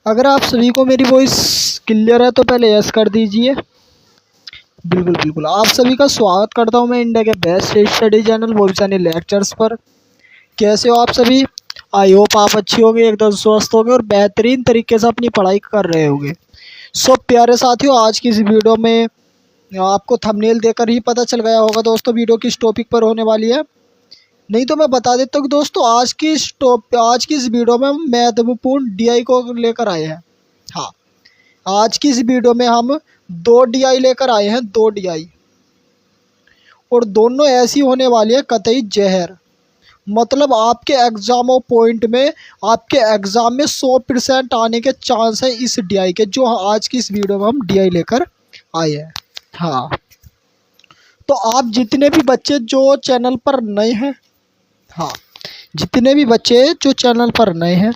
अगर आप सभी को मेरी वॉइस क्लियर है तो पहले यस कर दीजिए। बिल्कुल बिल्कुल, आप सभी का स्वागत करता हूं मैं इंडिया के बेस्ट स्टडी चैनल भविष्य लेक्चर्स पर। कैसे हो आप सभी? आई होप आप अच्छी होंगे, एकदम स्वस्थ होंगे और बेहतरीन तरीके से अपनी पढ़ाई कर रहे होंगे। सो प्यारे साथियों, आज की इस वीडियो में आपको थंबनेल देखकर ही पता चल गया होगा दोस्तों वीडियो किस टॉपिक पर होने वाली है। नहीं तो मैं बता देता हूँ कि दोस्तों आज की इस वीडियो में हम महत्वपूर्ण डीआई को लेकर आए हैं। हाँ, आज की इस वीडियो में हम 2 डीआई लेकर आए हैं, 2 डीआई, और दोनों ऐसी होने वाली है कतई जहर। मतलब आपके एग्जामों पॉइंट में, आपके एग्जाम में 100% आने के चांस है इस डीआई के, जो आज की इस वीडियो में हम डीआई लेकर आए हैं। हाँ, तो आप जितने भी बच्चे जो चैनल पर नए हैं, हाँ, जितने भी बच्चे जो चैनल पर नए हैं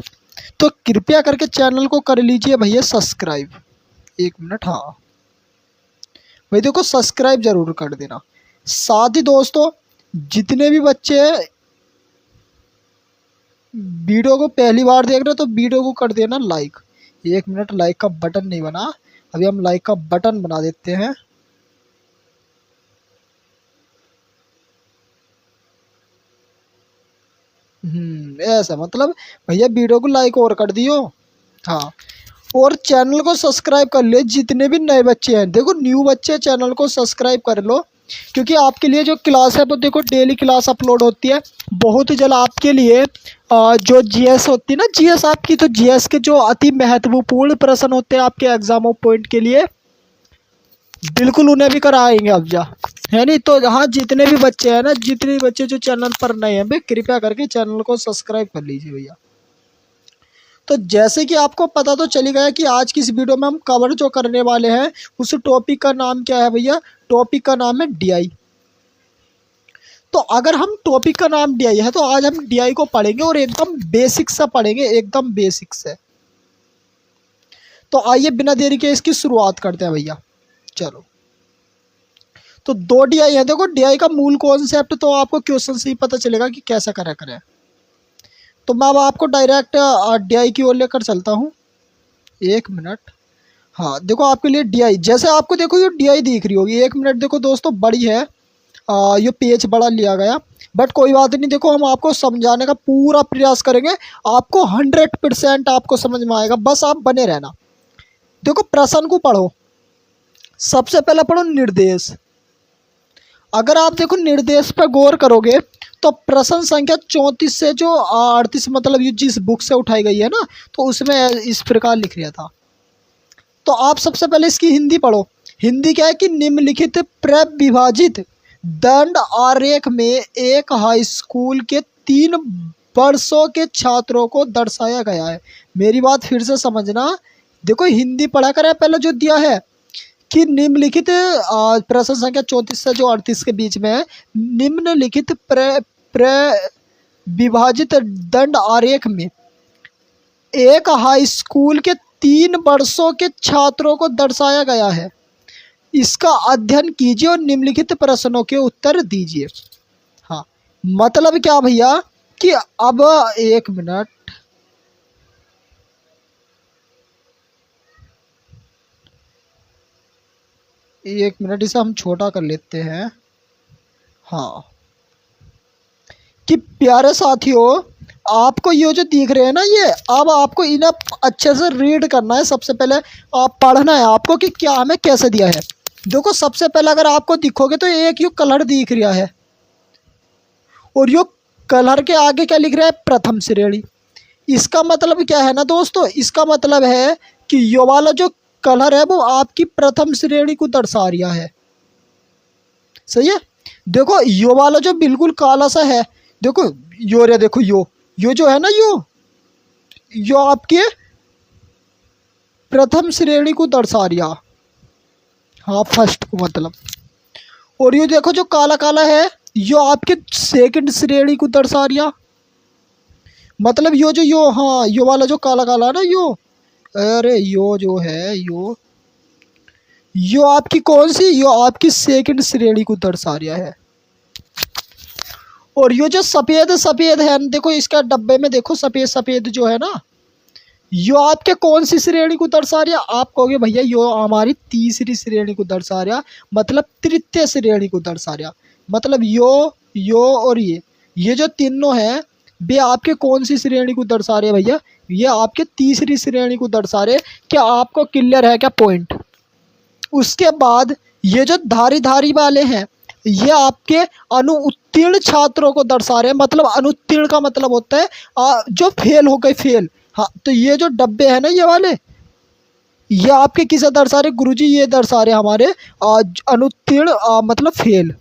तो कृपया करके चैनल को कर लीजिए भैया सब्सक्राइब। 1 मिनट, हाँ भाई देखो, सब्सक्राइब जरूर कर देना। साथ ही दोस्तों, जितने भी बच्चे वीडियो को पहली बार देख रहे हो तो वीडियो को कर देना लाइक। 1 मिनट, लाइक का बटन नहीं बना, अभी हम लाइक का बटन बना देते हैं। ऐसा मतलब भैया वीडियो को लाइक और कर दियो। हाँ, और चैनल को सब्सक्राइब कर ले जितने भी नए बच्चे हैं। देखो, न्यू बच्चे चैनल को सब्सक्राइब कर लो, क्योंकि आपके लिए जो क्लास है वो देखो डेली क्लास अपलोड होती है। बहुत जल्द आपके लिए जो जीएस होती है ना, जीएस आपकी, तो जीएस के जो अति महत्वपूर्ण प्रश्न होते हैं आपके एग्जामों पॉइंट के लिए, बिल्कुल उन्हें भी कराएंगे अब जा, है नहीं। तो हाँ, जितने भी बच्चे हैं ना, जितने भी बच्चे जो चैनल पर नए हैं भाई, कृपया करके चैनल को सब्सक्राइब कर लीजिए भैया। तो जैसे कि आपको पता तो चली गया कि आज की इस वीडियो में हम कवर जो करने वाले हैं उस टॉपिक का नाम क्या है भैया? टॉपिक का नाम है डीआई। तो अगर हम टॉपिक का नाम डीआई है तो आज हम डीआई को पढ़ेंगे और एकदम बेसिक से पढ़ेंगे, एकदम बेसिक से। तो आइए बिना देरी के इसकी शुरुआत करते हैं भैया। चलो, तो 2 डीआई है। देखो, डीआई का मूल कॉन्सेप्ट तो आपको क्वेश्चन से ही पता चलेगा कि कैसा करा करें। तो मैं अब आपको डायरेक्ट डीआई की ओर लेकर चलता हूँ। 1 मिनट, हाँ देखो, आपके लिए डीआई, जैसे आपको देखो ये डीआई दिख रही होगी। 1 मिनट, देखो दोस्तों, बड़ी है, ये पेज बड़ा लिया गया, बट कोई बात नहीं। देखो, हम आपको समझाने का पूरा प्रयास करेंगे, आपको 100% आपको समझ में आएगा, बस आप बने रहना। देखो, प्रश्न को पढ़ो। सबसे पहले पढ़ो निर्देश। अगर आप देखो निर्देश पर गौर करोगे तो प्रश्न संख्या 34 से जो 38, मतलब ये जिस बुक से उठाई गई है ना, तो उसमें इस प्रकार लिख रहा था। तो आप सबसे पहले इसकी हिंदी पढ़ो। हिंदी क्या है कि निम्नलिखित प्रविभाजित दंड आरेख में एक हाई स्कूल के 3 वर्षों के छात्रों को दर्शाया गया है। मेरी बात फिर से समझना। देखो, हिंदी पढ़ा करें पहले जो दिया है कि निम्नलिखित प्रश्न संख्या 34 से जो 38 के बीच में है, निम्नलिखित विभाजित दंड आरेख में एक हाई स्कूल के 3 वर्षों के छात्रों को दर्शाया गया है। इसका अध्ययन कीजिए और निम्नलिखित प्रश्नों के उत्तर दीजिए। हाँ, मतलब क्या भैया कि अब 1 मिनट, इसे हम छोटा कर लेते हैं। हाँ, कि प्यारे साथियों, आपको ये जो दिख रहे हैं ना, ये अब आपको इन्हें अच्छे से रीड करना है। सबसे पहले आप पढ़ना है आपको कि क्या हमें कैसे दिया है। देखो, सबसे पहले अगर आपको दिखोगे तो एक यो कलर दिख रहा है, और यो कलर के आगे क्या लिख रहा है? प्रथम श्रेणी। इसका मतलब क्या है ना दोस्तों, इसका मतलब है कि यो वाला जो कलर है वो आपकी प्रथम श्रेणी को दर्शा रहा है। सही है। देखो, यो वाला जो बिल्कुल काला सा है, देखो यो रे, देखो यो जो है ना, यो आपके प्रथम श्रेणी को दर्शा रहा। हाँ, फर्स्ट को मतलब। और ये देखो जो काला काला है, यो आपके सेकंड श्रेणी को दर्शा रहा। मतलब हाँ, यो वाला जो काला काला है ना, अरे यो जो है, यो आपकी कौन सी, यो आपकी सेकंड श्रेणी को दर्शा रहा है। और ये जो सफेद सफेद है देखो, इसका डब्बे में देखो सफेद सफेद जो है ना, यो आपके कौन सी श्रेणी को दर्शा रहा? आप कहोगे भैया यो हमारी तीसरी श्रेणी को दर्शा रहा, मतलब तृतीय श्रेणी को दर्शा रहा। मतलब यो और ये जो तीनों हैं वे आपके कौन सी श्रेणी को दर्शा रहे हैं भैया? ये आपके तीसरी श्रेणी को दर्शा रहे। क्या आपको क्लियर है क्या पॉइंट? उसके बाद ये जो धारी धारी वाले हैं ये आपके अनुत्तीर्ण छात्रों को दर्शा रहे हैं। मतलब अनुत्तीर्ण का मतलब होता है जो फेल हो गए, फेल। हाँ, तो ये जो डब्बे हैं ना ये वाले, ये आपके किसे दर्शा रहे गुरुजी? ये दर्शा रहे हमारे अनुत्तीर्ण मतलब फेल।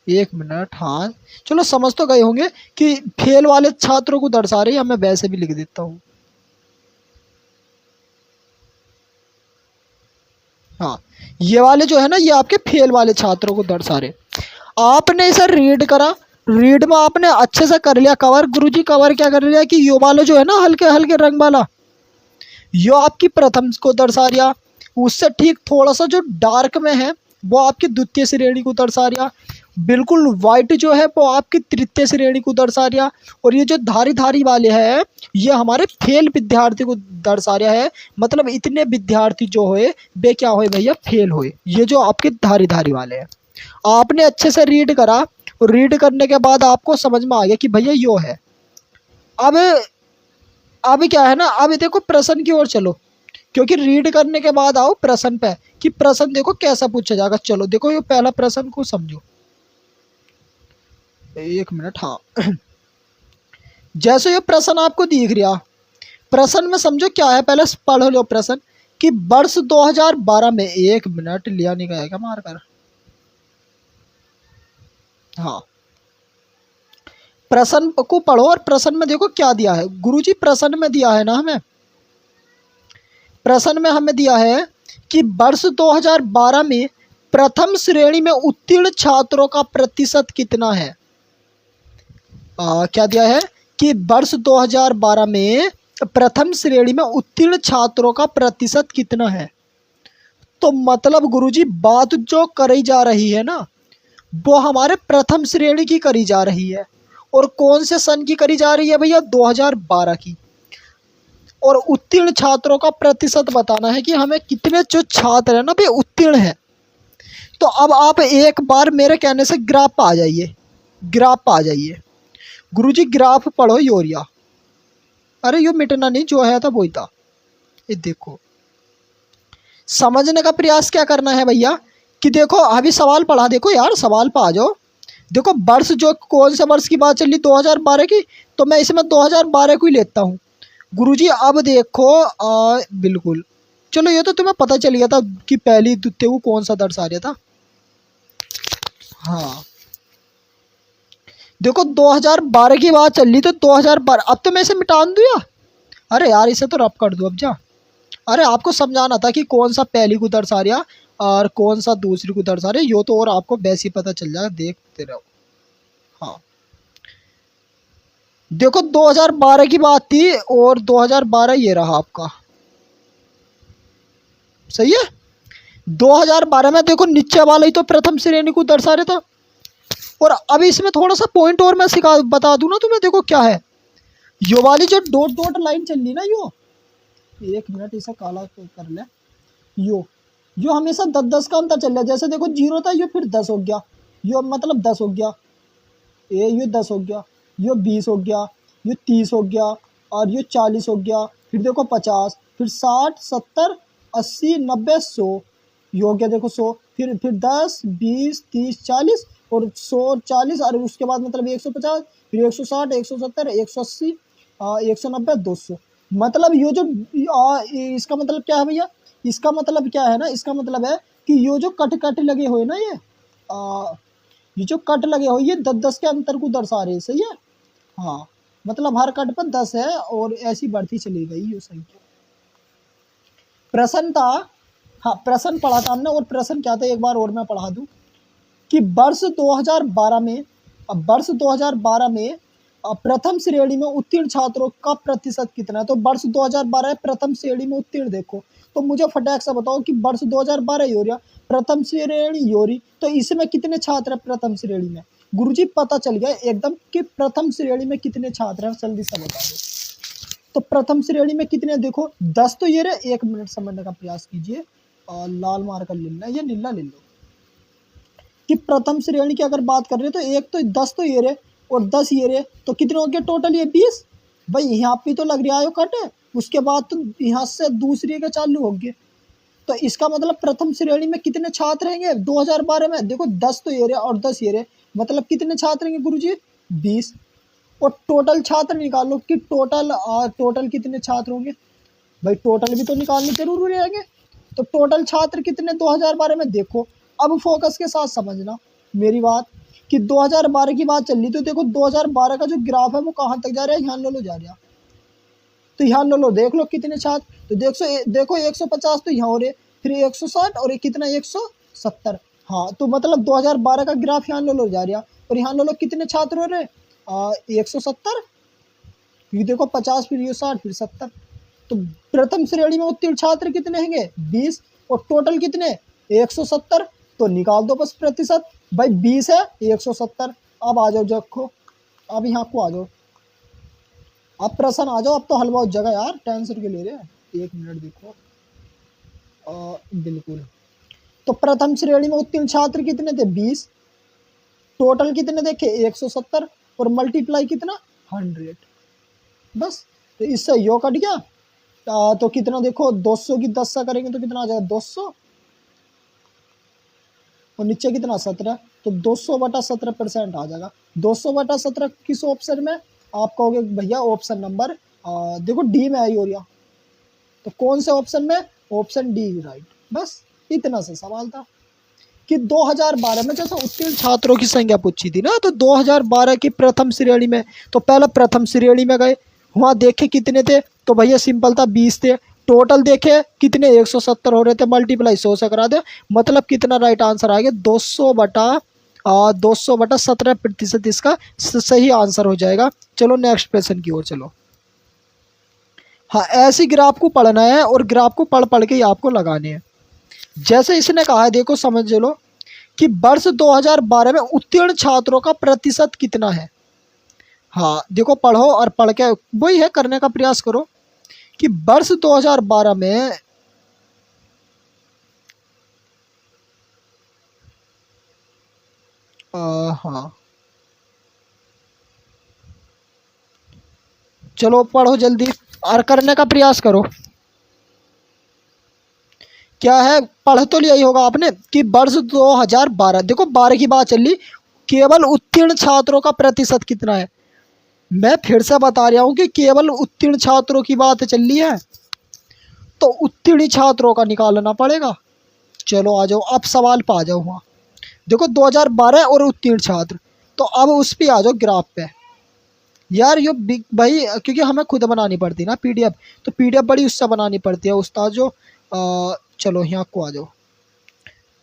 एक मिनट, हाँ चलो समझ तो गए होंगे कि फेल वाले छात्रों को दर्शा रहे हैं। मैं वैसे भी लिख देता हूँ। हाँ, ये वाले जो है ना ये आपके फेल वाले छात्रों को दर्शा रहे। आपने इसे रीड करा, रीड में आपने अच्छे से कर लिया कवर। गुरुजी कवर क्या कर लिया कि यो वाला जो है ना हल्के हल्के रंग वाला, यो आपकी प्रथम को दर्शा रहा। उससे ठीक थोड़ा सा जो डार्क में है वो आपकी द्वितीय श्रेणी को दर्शा रहा। बिल्कुल वाइट जो है वो आपकी तृतीय श्रेणी को दर्शा रहा। और ये जो धारी धारी वाले हैं ये हमारे फेल विद्यार्थी को दर्शा रहा है। मतलब इतने विद्यार्थी जो हुए वे क्या हुए भैया? फेल हुए। ये जो आपके धारी धारी वाले हैं, आपने अच्छे से रीड करा। रीड करने के बाद आपको समझ में आ गया कि भैया यो है। अब क्या है ना, अब देखो प्रश्न की ओर चलो, क्योंकि रीड करने के बाद आओ प्रश्न पे कि प्रश्न देखो कैसा पूछा जाएगा। चलो देखो ये पहला प्रश्न को समझो। एक मिनट, हाँ जैसे ये प्रश्न आपको दिख रहा, प्रश्न में समझो क्या है, पहले पढ़ लो प्रश्न कि वर्ष 2012 में, एक मिनट लिया नहीं गया क्या मार कर? हाँ, प्रश्न को पढ़ो और प्रश्न में देखो क्या दिया है। गुरुजी प्रश्न में दिया है ना हमें, प्रश्न में हमें दिया है कि वर्ष 2012 में प्रथम श्रेणी में उत्तीर्ण छात्रों का प्रतिशत कितना है। क्या दिया है कि वर्ष 2012 में प्रथम श्रेणी में उत्तीर्ण छात्रों का प्रतिशत कितना है। तो मतलब गुरुजी बात जो करी जा रही है ना वो हमारे प्रथम श्रेणी की करी जा रही है। और कौन से सन की करी जा रही है भैया? 2012 की। और उत्तीर्ण छात्रों का प्रतिशत बताना है कि हमें कितने जो छात्र है ना वे उत्तीर्ण है। तो अब आप एक बार मेरे कहने से ग्राफ पे आ जाइए, ग्राफ पे आ जाइए। गुरुजी ग्राफ पढ़ो यूरिया। अरे यो मिटना नहीं, जो है था वही था। ये देखो, समझने का प्रयास क्या करना है भैया कि देखो अभी सवाल पढ़ा, देखो यार सवाल पे आ जाओ। देखो वर्ष जो कौन से वर्ष की बात चल रही? 2012 की। तो मैं इसमें 2012 को ही लेता हूँ। गुरुजी अब देखो बिल्कुल, चलो ये तो तुम्हें पता चल गया था कि पहली द्वितीय को कौन सा दर्शा रहा था। हाँ देखो 2012 की बात चल रही, तो 2012। अब तो मैं इसे मिटा दूँ या? अरे यार इसे तो रब कर दूँ अब जा। अरे आपको समझाना था कि कौन सा पहली को दर्शा रहा और कौन सा दूसरी को दर्शा रहा। यो तो और आपको वैसे ही पता चल जाएगा, देखते रहो। हाँ देखो 2012 की बात थी और 2012 ये रहा आपका, सही है। 2012 में देखो नीचे वाला ही तो प्रथम श्रेणी को दर्शा रहा था। और अब इसमें थोड़ा सा पॉइंट और मैं बता दूं ना तुम्हें। देखो क्या है, यो वाली जो डॉट डॉट लाइन चल रही ना, यो एक मिनट इसे काला कर ले। यो हमेशा 10-10 का अंतर चल रहा है। जैसे देखो 0 था, यो फिर 10 हो गया, यो मतलब 10 हो गया, यो 10 हो गया, यो 20 हो गया, यो 30 हो गया, और यो 40 हो गया। फिर देखो 50, फिर 60, 70, 80, 90, 100, ये हो गया देखो 100। फिर 10, 20, 30, 40 और 100 और 40, और उसके बाद मतलब 150, फिर 160, 170, 180, 190, 200। मतलब ये जो इसका मतलब क्या है भैया? इसका मतलब क्या है ना, इसका मतलब है कि ये जो कट लगे हुए ना, ये जो कट लगे हुए ये 10-10 के अंतर को दर्शा रहे हैं, सही है। हाँ मतलब हर कट पर 10 है और ऐसी बढ़ती चली गई ये संख्या। प्रश्न था, हाँ प्रश्न पढ़ा था हमने, और प्रश्न क्या था एक बार और मैं पढ़ा दूं कि वर्ष 2012 में, अब वर्ष 2012 में प्रथम श्रेणी में उत्तीर्ण छात्रों का प्रतिशत कितना है। तो वर्ष 2012 प्रथम श्रेणी में उत्तीर्ण देखो तो मुझे फटाक से बताओ कि वर्ष 2012 ही हो रहा, प्रथम श्रेणी ही हो रही, तो इसमें कितने छात्र हैं प्रथम श्रेणी में? गुरुजी पता चल गया एकदम कि प्रथम श्रेणी में कितने छात्र हैं, जल्दी से बता दो। तो प्रथम श्रेणी में कितने, देखो 10 तो ये रहे। 1 मिनट समझने का प्रयास कीजिए, और लाल मार्कर ले लेना या नीला ले लो। कि प्रथम श्रेणी की अगर बात कर रहे हो तो एक तो 10 तो ये रहे और 10 ये रहे, तो कितने हो गए टोटल? ये 20। भाई यहाँ पे तो लग रहा है कट है, उसके बाद तो यहाँ से दूसरी के चालू होंगे, तो इसका मतलब प्रथम श्रेणी में कितने छात्र रहेंगे 2012 में? देखो 10 तो ये रहे और 10 ये रहे, मतलब कितने छात्र रहेंगे गुरुजी? 20। और टोटल छात्र निकालो कि टोटल कितने छात्र होंगे। भाई टोटल भी तो निकालने जरूर रहेंगे, तो टोटल छात्र कितने 2012 में? देखो अब फोकस के साथ समझना मेरी बात कि 2012 की बात चल रही, तो देखो 2012 का जो ग्राफ है वो कहाँ तक जा रहा है, यहाँ लो जा रहा, तो यहाँ लो देख लो कितने छात्र, तो देखो 150 तो यहाँ हो रहे, फिर 160 और कितना 170। हाँ तो मतलब 2012 का ग्राफ यहाँ लो जा रहा, और यहाँ लो कितने छात्र हो रहे 170, ये देखो 50 फिर ये 60 फिर 70, तो प्रथम श्रेणी में उत्तीर्ण छात्र कितने होंगे 20, और टोटल कितने 170, तो निकाल दो बस प्रतिशत। भाई 20 है 170। अब आ जाओ देखो, अब यहाँ को आ जाओ, अब प्रश्न आ जाओ, अब तो हलवा उस जगह यार, टेंशन के ले रहे हैं। 1 मिनट देखो, बिल्कुल। तो प्रथम श्रेणी में उत्तीर्ण छात्र कितने थे 20, टोटल कितने देखे 170, और मल्टीप्लाई कितना 100, बस। तो इससे यो कट गया, तो कितना देखो 200 की 10 से करेंगे तो कितना आ जाएगा 200, और नीचे कितना 17, तो 200/17% आ जाएगा। 200/17 किस ऑप्शन में? आप कहोगे भैया ऑप्शन नंबर देखो डी में आई हो रहा, तो कौन से ऑप्शन में? Option D right. बस इतना सा सवाल था कि 2012 में जैसा उत्तीर्ण छात्रों की संख्या पूछी थी ना, तो 2012 की प्रथम श्रेणी में, तो पहले प्रथम श्रेणी में गए, वहाँ देखे कितने थे, तो भैया सिंपल था 20 थे, टोटल देखे कितने 170 हो रहे थे, मल्टीप्लाई 100 से करा दे, मतलब कितना राइट आंसर आ गया 200/17% इसका सही आंसर हो जाएगा। चलो नेक्स्ट क्वेश्चन की ओर चलो। हाँ ऐसी ग्राफ को पढ़ना है और ग्राफ को पढ़ पढ़ के ही आपको लगाने हैं। जैसे इसने कहा है देखो समझ लो कि वर्ष 2012 में उत्तीर्ण छात्रों का प्रतिशत कितना है। हाँ देखो पढ़ो और पढ़ के वही है करने का प्रयास करो कि वर्ष 2012 में हाँ चलो पढ़ो जल्दी और करने का प्रयास करो। क्या है पढ़ तो लिया ही होगा आपने कि वर्ष 2012, देखो 12 की बात चल रही, केवल उत्तीर्ण छात्रों का प्रतिशत कितना है। मैं फिर से बता रहा हूँ कि केवल उत्तीर्ण छात्रों की बात चल रही है, तो उत्तीर्ण छात्रों का निकालना पड़ेगा। चलो आ जाओ अब सवाल पे आ जाओ। वहाँ देखो 2012 और उत्तीर्ण छात्र, तो अब उस पर आ जाओ ग्राफ पे यार। यो बिग भाई क्योंकि हमें खुद बनानी पड़ती ना पीडीएफ, तो पीडीएफ बड़ी उससे बनानी पड़ती है उस्ताद जो चलो यहाँ को आ जाओ।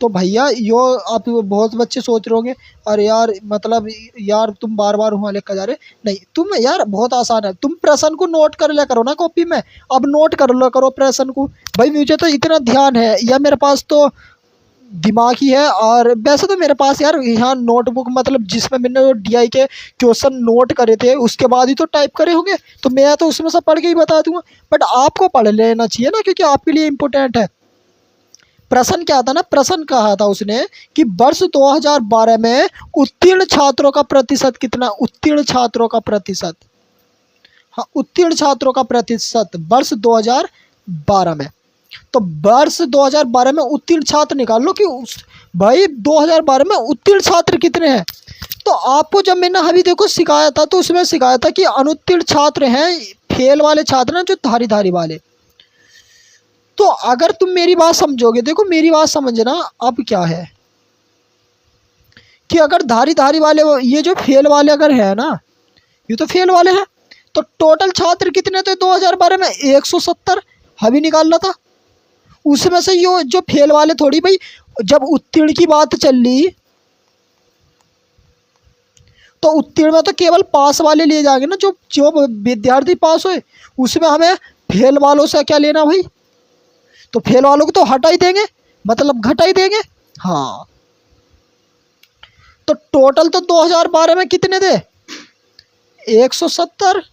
तो भैया यो आप बहुत बच्चे सोच रहे होंगे अरे यार मतलब यार तुम बार बार वहाँ लेकर जा रहे, नहीं तुम यार बहुत आसान है, तुम प्रश्न को नोट कर लिया करो ना कॉपी में, अब नोट कर लो करो प्रश्न को। भाई मुझे तो इतना ध्यान है या मेरे पास तो दिमाग ही है, और वैसे तो मेरे पास यार यहाँ नोटबुक मतलब जिसमें मैंने डीआई के क्वेश्चन नोट करे थे उसके बाद ही तो टाइप करे होंगे, तो मैं तो उसमें से पढ़ के ही बता दूंगा, बट आपको पढ़ लेना चाहिए ना क्योंकि आपके लिए इम्पोर्टेंट है। प्रश्न क्या था ना, प्रश्न कहा था उसने कि वर्ष 2012 में उत्तीर्ण छात्रों का प्रतिशत कितना, उत्तीर्ण छात्रों का प्रतिशत, हाँ उत्तीर्ण छात्रों का प्रतिशत वर्ष 2012 में। तो वर्ष 2012 में उत्तीर्ण छात्र निकाल लो कि भाई 2012 में उत्तीर्ण छात्र कितने हैं। तो आपको जब मैंने अभी देखो सिखाया था तो उसमें सिखाया था कि अनुत्तीर्ण छात्र हैं फेल वाले छात्र हैं जो धारी धारी वाले। तो अगर तुम मेरी बात समझोगे, देखो मेरी बात समझना, अब क्या है कि अगर धारी धारी वाले ये जो फेल वाले अगर है ना, ये तो फेल वाले हैं, तो टोटल छात्र कितने थे 2012 में 170 अभी निकालना था। उसमें से यो जो फेल वाले थोड़ी, भाई जब उत्तीर्ण की बात चल रही तो उत्तीर्ण में तो केवल पास वाले लिए जाएंगे ना, जो जो विद्यार्थी पास हुए, उसमें हमें फेल वालों से क्या लेना भाई। तो फेल वालों को तो हटा ही देंगे, मतलब घटा ही देंगे। हाँ, तो टोटल तो 2012 में कितने थे, 170।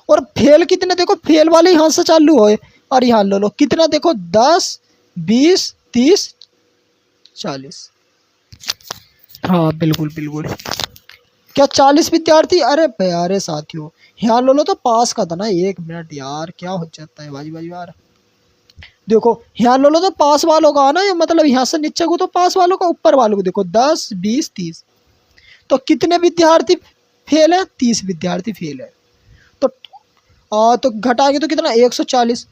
और फेल कितने, देखो फेल वाले यहाँ से चालू हुए, और यहाँ लो कितना देखो, 10 20 30 40। हाँ बिल्कुल बिल्कुल, क्या 40 विद्यार्थी, अरे प्यारे साथियों यहाँ लो तो पास का था ना, 1 मिनट यार, क्या हो जाता है बाजी बाजी यार। देखो यहाँ लो तो पास वालों का आना, ये मतलब यहाँ से नीचे को तो पास वालों का, ऊपर वालों को देखो 10 20 30। तो कितने विद्यार्थी फेल है, 30 विद्यार्थी फेल है। तो घटाएंगे तो कितना, 140।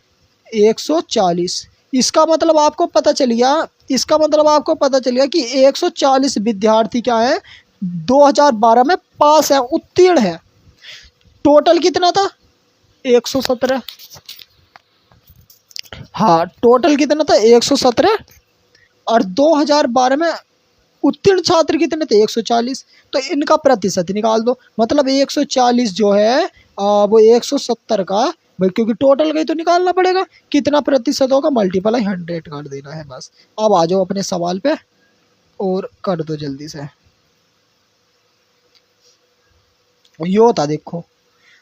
140, इसका मतलब आपको पता चल गया, इसका मतलब आपको पता चल गया कि 140 विद्यार्थी क्या है, 2012 में पास है, उत्तीर्ण है। टोटल कितना था, 117। हाँ टोटल कितना था, 117। और 2012 में उत्तीर्ण छात्र कितने थे, 140। तो इनका प्रतिशत निकाल दो, मतलब 140 जो है वो 170 का भाई, क्योंकि टोटल का ही तो निकालना पड़ेगा, कितना प्रतिशत होगा, मल्टीप्लाई 100 कर देना है बस। अब आ जाओ अपने सवाल पे और कर दो जल्दी से। ये होता देखो,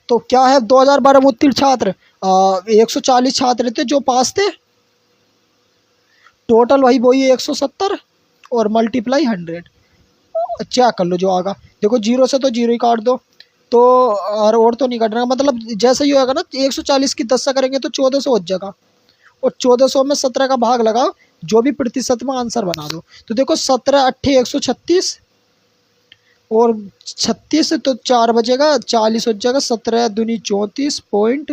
तो क्या है, 2012 में उत्तीर्ण छात्र 140 छात्र थे जो पास थे, टोटल वही 170 और मल्टीप्लाई 100। चेक कर लो जो आगा, देखो जीरो से तो जीरो ही काट दो, तो और तो नहीं काटना, मतलब जैसे ही होगा ना, 140 की 10 से करेंगे तो 1400 हो जाएगा, और 1400 में 17 का भाग लगाओ, जो भी प्रतिशत में आंसर बना दो। तो देखो 17 8 136 और 36, तो 4 बचेगा, 40 हो जाएगा, 17 दूनी 34 पॉइंट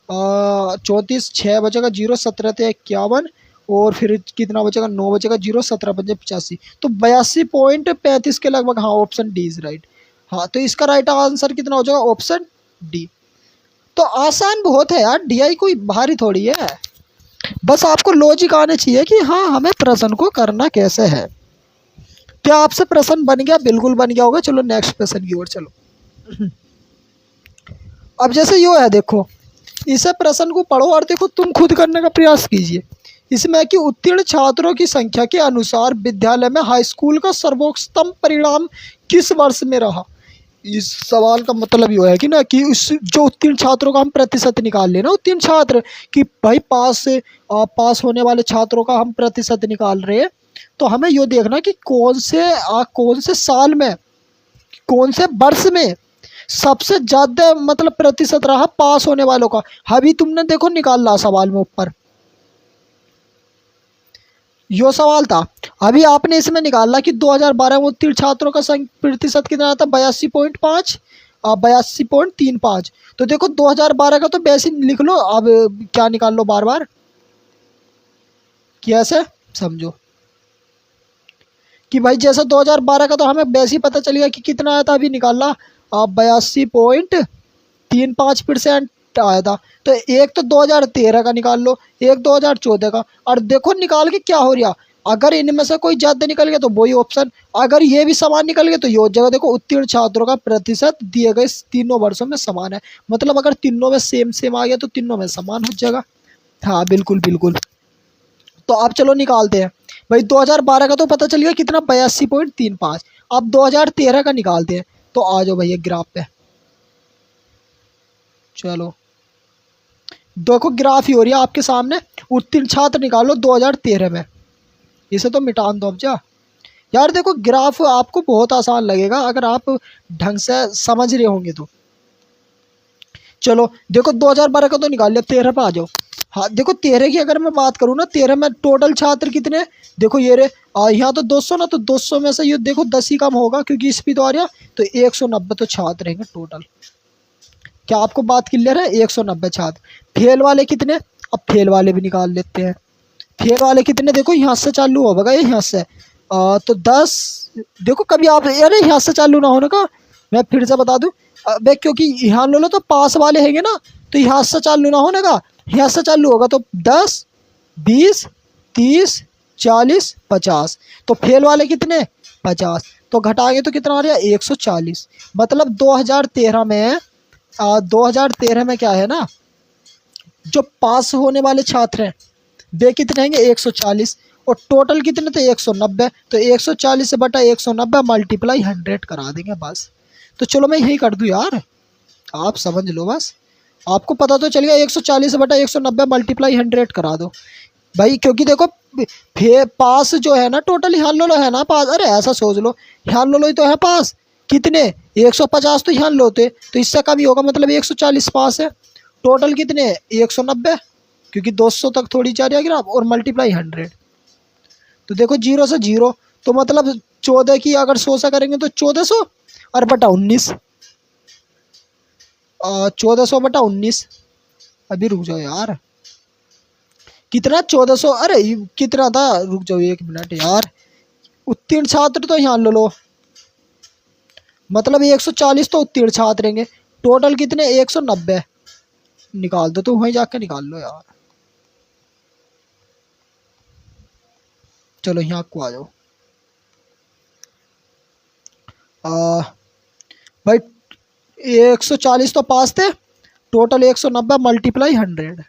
34, 6 बचेगा जीरो, 17 थे 51, और फिर कितना बचेगा, 9 बचेगा जीरो, 17 बचे 85, तो 82.35 के लगभग। हाँ ऑप्शन डी इज राइट। हाँ तो इसका राइट आंसर कितना हो जाएगा, ऑप्शन डी। तो आसान बहुत है यार, डीआई कोई भारी थोड़ी है, बस आपको लॉजिक आने चाहिए कि हाँ हमें प्रश्न को करना कैसे है। क्या आपसे प्रश्न बन गया, बिल्कुल बन गया होगा। चलो नेक्स्ट प्रश्न की ओर चलो। अब जैसे यो है देखो, इसे प्रश्न को पढ़ो और देखो तुम खुद करने का प्रयास कीजिए। इसमें कि उत्तीर्ण छात्रों की संख्या के अनुसार विद्यालय में हाई स्कूल का सर्वोत्तम परिणाम किस वर्ष में रहा। इस सवाल का मतलब ये है कि ना, कि उस जो उत्तीर्ण छात्रों का हम प्रतिशत निकाल लेना, उत्तीर्ण छात्र कि भाई पास होने वाले छात्रों का हम प्रतिशत निकाल रहे हैं, तो हमें ये देखना कि कौन से साल में, कौन से वर्ष में सबसे ज्यादा मतलब प्रतिशत रहा पास होने वालों का। अभी तुमने देखो निकाल ला सवाल में ऊपर यो सवाल था, अभी आपने इसमें निकाला कि 2012 में उत्तीर्ण छात्रों का प्रतिशत कितना था, 82.5 82.35। तो देखो 2012 का तो वैसे लिख लो, अब क्या निकाल लो बार बार, कैसे समझो कि भाई जैसा 2012 का तो हमें वैसे ही पता चल गया कि कितना आया था, अभी निकाला 82.35% आया था। तो एक तो 2013 का निकाल लो, एक 2014 का, और देखो निकाल के क्या हो रहा, अगर इनमें से कोई ज्यादा निकल गया तो वही ऑप्शन, अगर ये भी समान निकल गया तो ये जगह देखो उत्तीर्ण छात्रों का प्रतिशत दिए गए तीनों वर्षों में समान है, मतलब अगर तीनों में सेम सेम आ गया तो तीनों में समान हो जाएगा। हाँ बिल्कुल बिल्कुल। तो अब चलो निकालते हैं भाई, 2012 का तो पता चल गया कितना, 82.35। अब 2013 का निकालते हैं, तो आ जाओ भैया ग्राफ पे। चलो देखो ग्राफ ही हो रही है आपके सामने, उत्तीर्ण छात्र निकालो 2013 में, इसे तो मिटान दो अब जा यार। देखो ग्राफ आपको बहुत आसान लगेगा अगर आप ढंग से समझ रहे होंगे तो। चलो देखो 2012 का तो निकाल लिया, 13 पे आ जाओ। हाँ देखो 13 की अगर मैं बात करूँ ना, 13 में टोटल छात्र कितने, देखो ये रे यहाँ तो 200 ना, तो 200 में से ये देखो 10 ही कम होगा क्योंकि इस भी तो आ रहा, तो 190 तो छात्र रहेंगे टोटल। क्या आपको बात क्लियर है, 190 छात्र। फेल वाले कितने, अब फेल वाले भी निकाल लेते हैं। फेल वाले कितने, देखो यहाँ से चालू होगा, ये यहाँ से तो 10। देखो कभी आप अरे यहाँ से चालू ना होने का, मैं फिर से बता दूं, क्योंकि यहाँ लो तो पास वाले हैंगे ना, तो यहाँ से चालू ना होने का, यहाँ से चालू होगा तो 10 20 30 40 50। तो फेल वाले कितने, 50। तो घटाएंगे तो कितना आ रहा है, 140। मतलब 2013 में 2013 में क्या है ना, जो पास होने वाले छात्र हैं वे कितने आएंगे 140, और टोटल कितने थे 190, तो 140 से बटा 190 मल्टीप्लाई 100 करा देंगे बस। तो चलो मैं यही कर दूँ यार, आप समझ लो बस, आपको पता तो चल गया 140 बटा 190 मल्टीप्लाई 100 करा दो भाई, क्योंकि देखो पास जो है ना टोटल यहाँ लो है ना पास, अरे ऐसा सोच लो यहाँ लो ही तो है पास, कितने 150 तो यहाँ लोते, तो इससे कम ही होगा, मतलब 140 पास है, टोटल कितने 190, क्योंकि 200 तक थोड़ी जा रही है ग्राफ, और मल्टीप्लाई 100, तो देखो 0 से 0, तो मतलब 14 की अगर 100 से करेंगे तो 1400 और बटा 19, 1400 बटा 19, अभी रुक जाओ यार, कितना 1400, अरे कितना था, रुक जाओ 1 मिनट यार, उत्तीर्ण छात्र तो यहाँ लो, मतलब 140 तो उत्तीर्ण छात्र रहेंगे, टोटल कितने 190, निकाल दो, तो वहीं जाके निकाल लो यार, चलो यहाँ को आ जाओ। भाई 140 तो पास थे, टोटल 190 मल्टीप्लाई 100,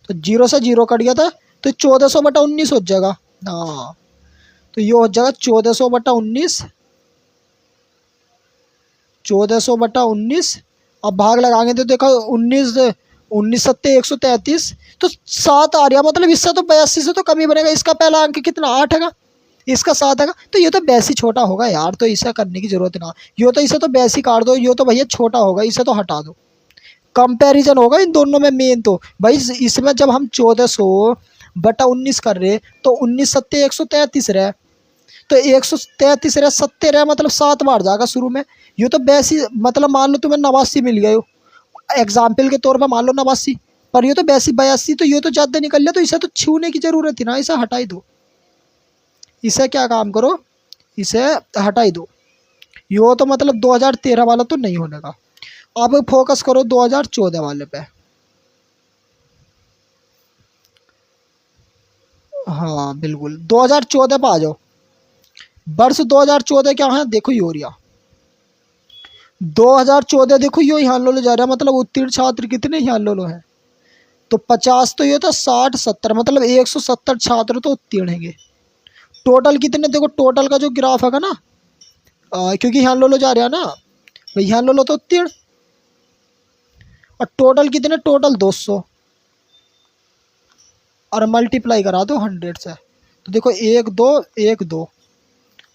तो 0 से 0 कट गया था, तो 1400 बटा 19 हो जाएगा, हाँ तो ये हो जाएगा 1400 बटा 19, 1400 बटा 19, अब भाग लगाएंगे तो देखो 19 19 सत्ते 133, तो 7 आ रहा, मतलब इससे तो 82 से तो कम ही बनेगा, इसका पहला अंक कितना 8 है, इसका 7 है, तो ये तो बेस ही छोटा होगा यार, तो इसे करने की जरूरत ना, ये तो इसे तो बेस ही काट दो, ये तो भैया छोटा होगा, इसे तो हटा दो, कंपैरिजन होगा इन दोनों में मेन, तो भाई इसमें जब हम 1400 बटा 19 कर रहे, तो 19 सत्ते 133 रहे, तो 133 रहे 70 रहे, मतलब 7 बार जाएगा शुरू में, ये तो बेसी, मतलब मान लो तुम्हें 89 मिल गए हो, एग्जाम्पल के तौर पर मान लो 89, पर ये तो 82 तो ये तो ज़्यादा निकल लिया, तो इसे तो छूने की जरूरत थी ना, इसे हटा ही दो, इसे क्या काम करो, इसे हटा ही दो, यो तो मतलब 2013 वाला तो नहीं होने का, अब फोकस करो 2014 वाले पे, हाँ बिल्कुल 2014 पे आ जाओ, वर्ष 2014 क्या है देखो, यूरिया 2014 देखो, यो यहाँ लो जा रहा है, मतलब उत्तीर्ण छात्र कितने यहाँ लो है, तो 50 तो ये था, 60 70, मतलब 170 छात्र तो उत्तीर्ण हैंगे, टोटल कितने देखो, टोटल का जो ग्राफ है ना, क्योंकि यहाँ लो जा रहा है ना भाई, यहाँ लो तो उत्तीर्ण, और टोटल कितने, टोटल 200, और मल्टीप्लाई करा दो 100 से, तो देखो 1 2 1 2,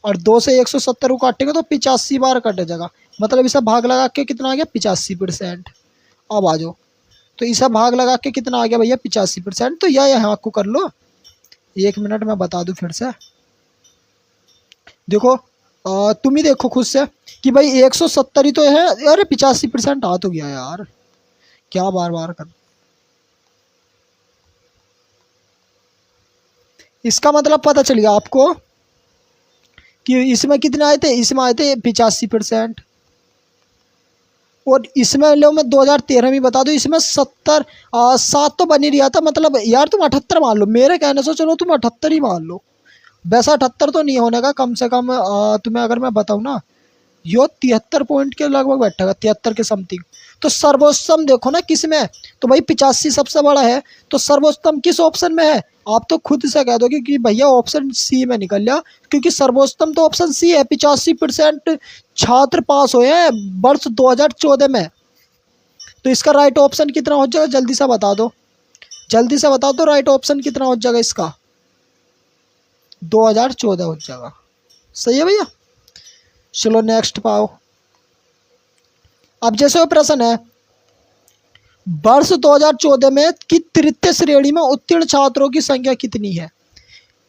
और 2 से 170 को काटेंगे तो 85 बार कटे जाएगा, मतलब इसे भाग लगा के कितना आ गया 85%, अब आ जाओ, तो इसे भाग लगा के कितना आ गया भैया 85%, तो यह यहाँ को कर लो, 1 मिनट में बता दूँ फिर से, देखो तुम ही देखो खुद से कि भाई 170 ही तो है, अरे 85% आ तो गया यार, क्या बार बार कर, इसका मतलब पता चल गया आपको कि इसमें कितने आए थे, इसमें आए थे 85%, और इसमें लो मैं 2013 में बता दूं, इसमें 7 तो बन ही रहा था, मतलब यार तुम 78 मान लो, मेरे कहने से चलो तुम 78 ही मान लो, वैसा 78 तो नहीं होने का, कम से कम तुम्हें अगर मैं बताऊं ना, यो 73 पॉइंट के लगभग बैठेगा, 73 के समथिंग, तो सर्वोत्तम देखो ना किस में, तो भाई 85 सबसे बड़ा है, तो सर्वोत्तम किस ऑप्शन में है, आप तो खुद से कह दोगे कि भैया ऑप्शन सी में निकल लिया, क्योंकि सर्वोत्तम तो ऑप्शन सी है, 85% छात्र पास हुए हैं वर्ष 2014 में, तो इसका राइट ऑप्शन कितना हो जाएगा, जल्दी से बता दो, जल्दी से बता दो, राइट ऑप्शन कितना हो जाएगा इसका, 2014 हो जाएगा, सही है भैया, चलो नेक्स्ट पाओ, अब जैसे वो प्रश्न है, वर्ष 2014 में कि तृतीय श्रेणी में उत्तीर्ण छात्रों की संख्या कितनी है,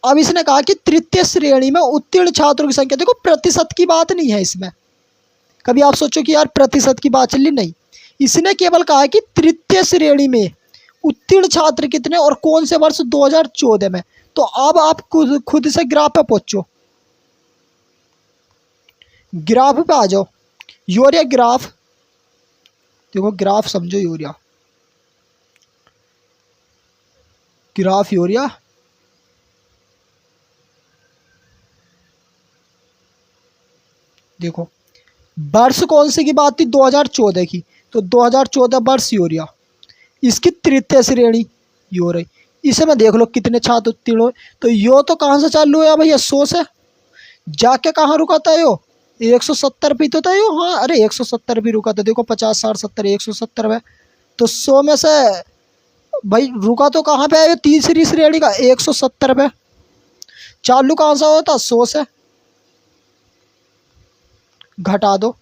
अब इसने कहा कि तृतीय श्रेणी में उत्तीर्ण छात्रों की संख्या, देखो प्रतिशत की बात नहीं है इसमें, कभी आप सोचो कि यार प्रतिशत की बात चली, नहीं, इसने केवल कहा कि तृतीय श्रेणी में उत्तीर्ण छात्र कितने और कौन से वर्ष 2014 में, तो अब आप खुद से ग्राफ पे पहुंचो, ग्राफ पे आ जाओ, यूरिया ग्राफ देखो, ग्राफ समझो, यूरिया ग्राफ, यूरिया देखो, वर्ष कौन से की बात थी 2014 की, तो 2014 वर्ष यूरिया, इसकी तृतीय श्रेणी यूरिया, इसे में देख लो कितने छात्र उत्तीर्ण हुए। तो यो तो कहाँ से चालू है भैया, 100 से जाके कहाँ रुका था यो, 170 पे तो था यो। हाँ अरे 170 भी रुका था, देखो 50 60 70 170 में। तो 100 में से भाई रुका तो कहाँ पे है ये, तीसरी श्रेणी का 170 पे। चालू कहाँ से होता, 100 से, घटा दो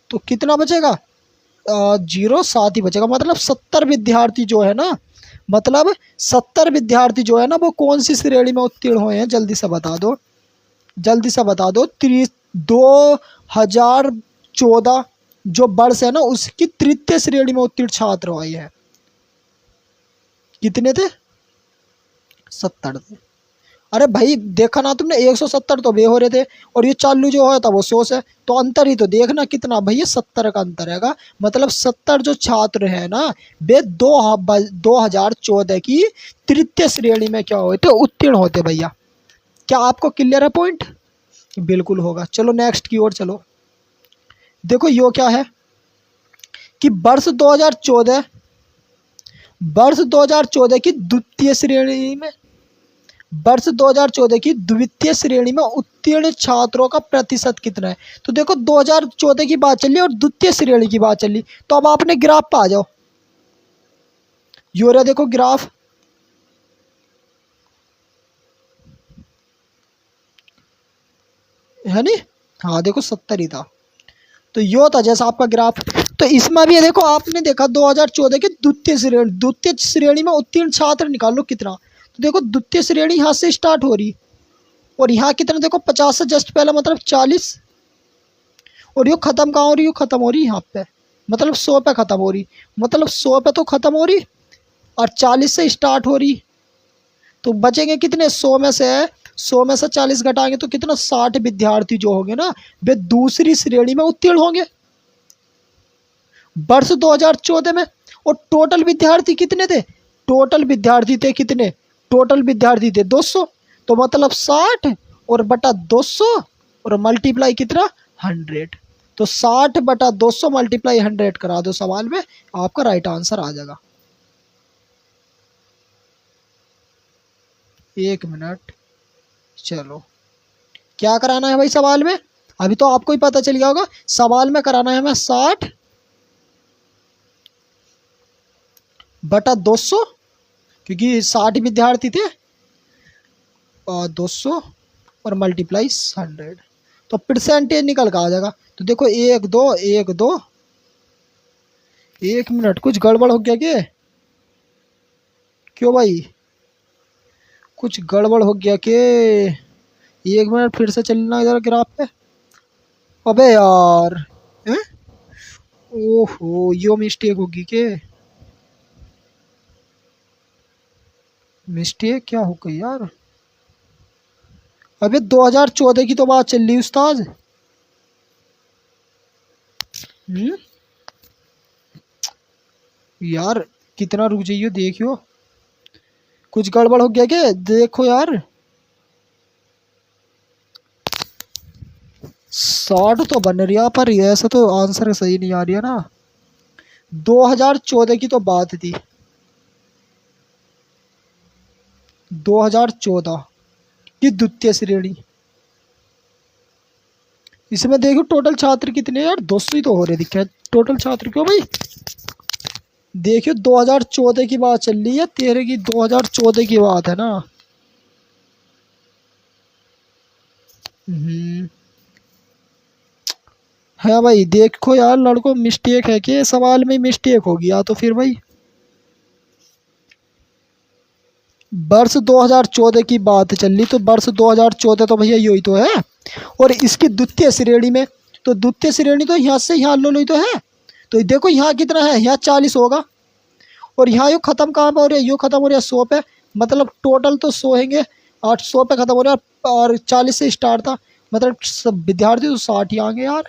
तो कितना बचेगा, 0 7 ही बचेगा। मतलब 70 विद्यार्थी जो है ना, मतलब 70 विद्यार्थी जो है ना, वो कौन सी श्रेणी में उत्तीर्ण हुए हैं, जल्दी से बता दो, जल्दी से बता दो। 2014 जो वर्ष है ना, उसकी तृतीय श्रेणी में उत्तीर्ण छात्र हुए हैं। कितने थे, 70 थे। अरे भाई देखा ना तुमने, 170 तो वे हो रहे थे और ये चालू जो है था वो 100 से, तो अंतर ही तो देखना कितना भैया, 70 का अंतर हैगा। मतलब 70 जो छात्र है ना, वे 2014 की तृतीय श्रेणी में क्या होते, उत्तीर्ण होते भैया। क्या आपको क्लियर है पॉइंट, बिल्कुल होगा। चलो नेक्स्ट की ओर चलो। देखो यो क्या है कि वर्ष 2014 की द्वितीय श्रेणी में, वर्ष 2014 की द्वितीय श्रेणी में उत्तीर्ण छात्रों का प्रतिशत कितना है। तो देखो 2014 की बात चली और द्वितीय श्रेणी की बात चली, तो अब आपने ग्राफ पे आ जाओ। यो रहा देखो ग्राफ, है नी, हाँ देखो 70 ही था। तो यो था जैसा आपका ग्राफ। तो इसमें भी देखो आपने देखा 2014 की द्वितीय श्रेणी में उत्तीर्ण छात्र निकालो कितना। तो देखो द्वितीय श्रेणी यहाँ से स्टार्ट हो रही और यहाँ कितना देखो 50 से जस्ट पहला मतलब 40, और यो खत्म कहाँ हो रही, यो खत्म हो रही यहाँ पे, मतलब 100 पे खत्म हो रही, मतलब 100 पे तो खत्म हो रही और 40 से स्टार्ट हो रही। तो बचेंगे कितने, 100 में से 40 घटाएंगे तो कितना, 60 विद्यार्थी जो होंगे ना, वे दूसरी श्रेणी में उत्तीर्ण होंगे वर्ष 2014 में। और टोटल विद्यार्थी कितने थे, टोटल विद्यार्थी थे कितने, टोटल विद्यार्थी थे 200। तो मतलब 60 और बटा 200 और मल्टीप्लाई कितना, 100। तो 60 बटा 200 मल्टीप्लाई 100 करा दो सवाल में, आपका राइट आंसर आ जाएगा। एक मिनट, चलो क्या कराना है भाई सवाल में, अभी तो आपको ही पता चल गया होगा। सवाल में कराना है हमें 60 बटा 200, क्योंकि 60 विद्यार्थी थे और 200 और मल्टीप्लाई 100, तो परसेंटेज निकल कर आ जाएगा। तो देखो 1 2 1 2, एक मिनट कुछ गड़बड़ हो गया क्या, क्यों भाई कुछ गड़बड़ हो गया के, एक मिनट फिर से चलना इधर ग्राफ पे। अबे यार हैं, ओहो यो मिस्टेक होगी के, मिस्टेक क्या हो गई यार। अबे 2014 की तो बात चल रही उस्ताद। यार कितना रुक जाइयो, देखियो कुछ गड़बड़ हो गया क्या, देखो यार 60 तो बन रही है पर ऐसा तो आंसर सही नहीं आ रही है ना। 2014 की तो बात थी, 2014 की द्वितीय श्रेणी। इसमें देखो टोटल छात्र कितने यार, 200 ही तो हो रहे दिखे टोटल छात्र, क्यों भाई। देखियो 2014 की बात चल रही है, तेरे की 2014 की बात है ना। है भाई, देखो यार लड़कों मिस्टेक है कि सवाल में मिस्टेक हो गया, तो फिर भाई वर्ष 2014 की बात चल रही, तो वर्ष 2014 तो भैया यही तो है। और इसकी द्वितीय श्रेणी में, तो द्वितीय श्रेणी तो यहाँ से यहाँ लो तो है। तो देखो यहाँ कितना है, यहाँ 40 होगा और यहाँ यो खत्म कहाँ पे हो रहा है, यो खत्म हो रहा है 100 पे, मतलब टोटल तो 100 होंगे, 800 पे खत्म हो रहा है और 40 से स्टार्ट था, मतलब सब विद्यार्थी तो 60 ही आएंगे यार।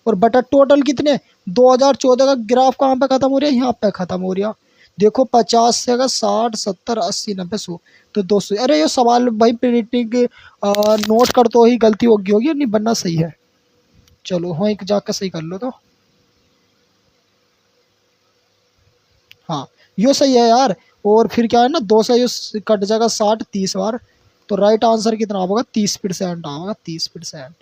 और बटा टोटल कितने, 2014 का ग्राफ कहाँ पे खत्म हो रहा है, यहाँ पे खत्म हो रहा। देखो 50 से अगर 60 70 80 90 100 तो 200। अरे ये सवाल भाई प्रिंटिंग नोट कर तो ही गलती होगी नहीं, बनना सही है। चलो हाँ एक जाकर सही कर लो तो, हाँ यो सही है यार। और फिर क्या है ना, 2 से ये कट जाएगा 60 30 बार, तो राइट आंसर कितना होगा, 30% आएगा, 30%।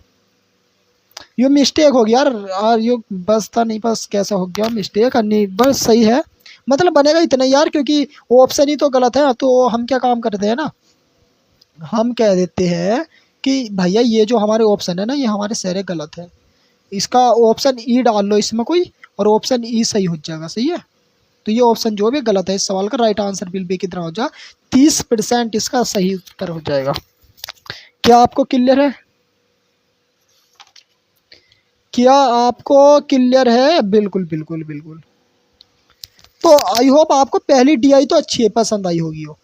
ये मिस्टेक हो गया यार, ये बस था नहीं, बस कैसा हो गया मिस्टेक, नहीं बस सही है, मतलब बनेगा इतना यार, क्योंकि ऑप्शन ही तो गलत है। तो हम क्या काम करते हैं ना, हम कह देते हैं कि भैया ये जो हमारे ऑप्शन है ना, ये हमारे सारे गलत है, इसका ऑप्शन ई डाल लो इसमें कोई, और ऑप्शन ई सही हो जाएगा, सही है। तो ये ऑप्शन जो भी गलत है इस सवाल का, राइट आंसर विल बी कितना हो जाएगा, 30% इसका सही उत्तर हो जाएगा। क्या आपको क्लियर है? क्या आपको क्लियर है? बिल्कुल बिल्कुल बिल्कुल। तो आई होप आपको पहली डीआई तो अच्छी है, पसंद आई होगी वो।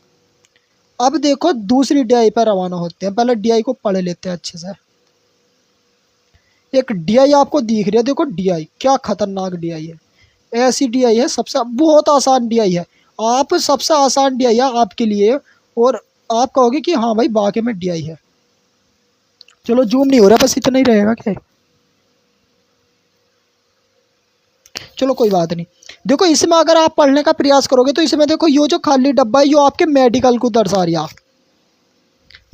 अब देखो दूसरी डीआई पर रवाना होते हैं, पहले डीआई को पढ़ लेते हैं अच्छे से। एक डीआई आपको दिख रही है, देखो डीआई क्या खतरनाक डीआई है, ऐसी डीआई है, सबसे बहुत आसान डीआई है, आप सबसे आसान डीआई है आपके लिए, और आप कहोगे कि हाँ भाई वाकई में डीआई है। चलो जूम नहीं हो रहा, बस इतना ही रहेगा क्या, चलो कोई बात नहीं। देखो इसमें अगर आप पढ़ने का प्रयास करोगे तो इसमें देखो यो जो खाली डब्बा है, यो आपके मेडिकल को दर्शा रहा,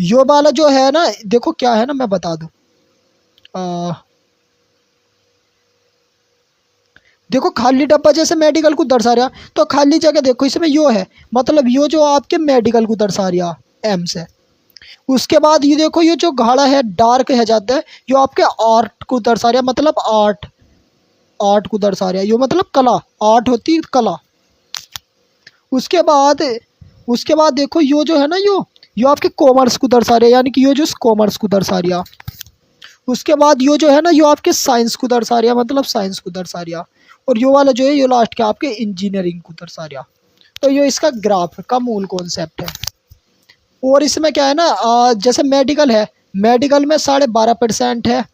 यो वाला जो है ना, देखो क्या है ना, मैं बता दूं, देखो खाली डब्बा जैसे मेडिकल को दर्शा रहा, तो खाली जगह देखो इसमें यो है, मतलब यो जो आपके मेडिकल को दर्शा रहा एम से। उसके बाद ये देखो ये जो गाढ़ा है डार्क है जाता है, यो आपके आर्ट को दर्शा रहा, मतलब आर्ट, आर्ट को दर्शा रहा है, यो मतलब कला, आर्ट होती है कला। उसके बाद देखो यो जो है ना, यो आपके कॉमर्स को दर्शा रहा है, यानी कि यो जो कॉमर्स को दर्शा रहा। उसके बाद यो जो है ना, यो आपके साइंस को दर्शा रहा, मतलब साइंस को दर्शा रहा। और यो वाला जो है, यो लास्ट के आपके इंजीनियरिंग को दर्शा रहा। तो ये इसका ग्राफ का मूल कॉन्सेप्ट है। और इसमें क्या है ना, जैसे मेडिकल है, मेडिकल में 12.5% है,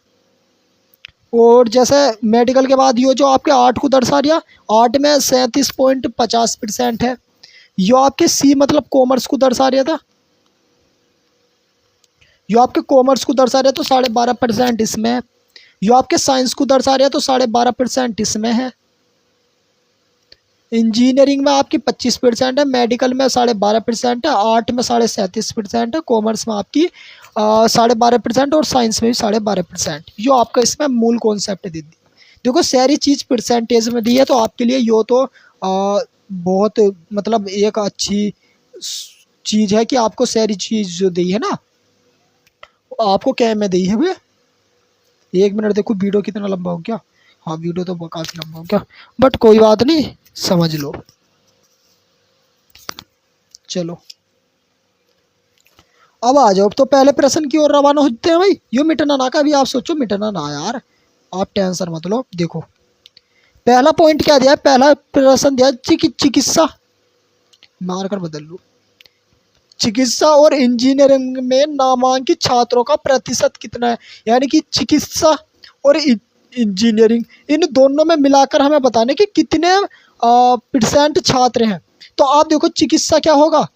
और जैसे मेडिकल के बाद यो जो आपके आर्ट को दर्शा रहा, आर्ट में 37.50% है। यो आपके सी मतलब कॉमर्स को दर्शा रहा था, यो आपके कॉमर्स को दर्शा रहा है तो 12.5% इसमें है। यो आपके साइंस को दर्शा रहा है तो 12.5% इसमें है। इंजीनियरिंग में आपकी 25% है, मेडिकल में 12.5% है, आर्ट में 37.5% है, कॉमर्स में आपकी 12.5% और साइंस में भी 12.5%। यो आपका इसमें मूल कॉन्सेप्ट दे दिया। देखो सारी चीज़ परसेंटेज में दी है, तो आपके लिए यो तो बहुत मतलब एक अच्छी चीज़ है कि आपको सारी चीज़ जो दी है ना, आपको क्या में दी है भैया। 1 मिनट देखो वीडियो कितना लंबा हो गया, हाँ वीडियो तो काफ़ी लंबा हो गया, बट कोई बात नहीं, समझ लो। चलो अब आ जाओ, तो पहले प्रश्न की ओर रवाना होते हैं भाई। यो मिटना ना का भी आप सोचो, मिटना ना यार, आप टेंशन मत लो। देखो पहला पॉइंट क्या दिया है, पहला प्रश्न दिया चिकित्सा, मार कर बदल लो, चिकित्सा और इंजीनियरिंग में नामांकित छात्रों का प्रतिशत कितना है, यानी कि चिकित्सा और इंजीनियरिंग इन दोनों में मिलाकर हमें बताने कि कितने % छात्र हैं। तो आप देखो चिकित्सा क्या होगा,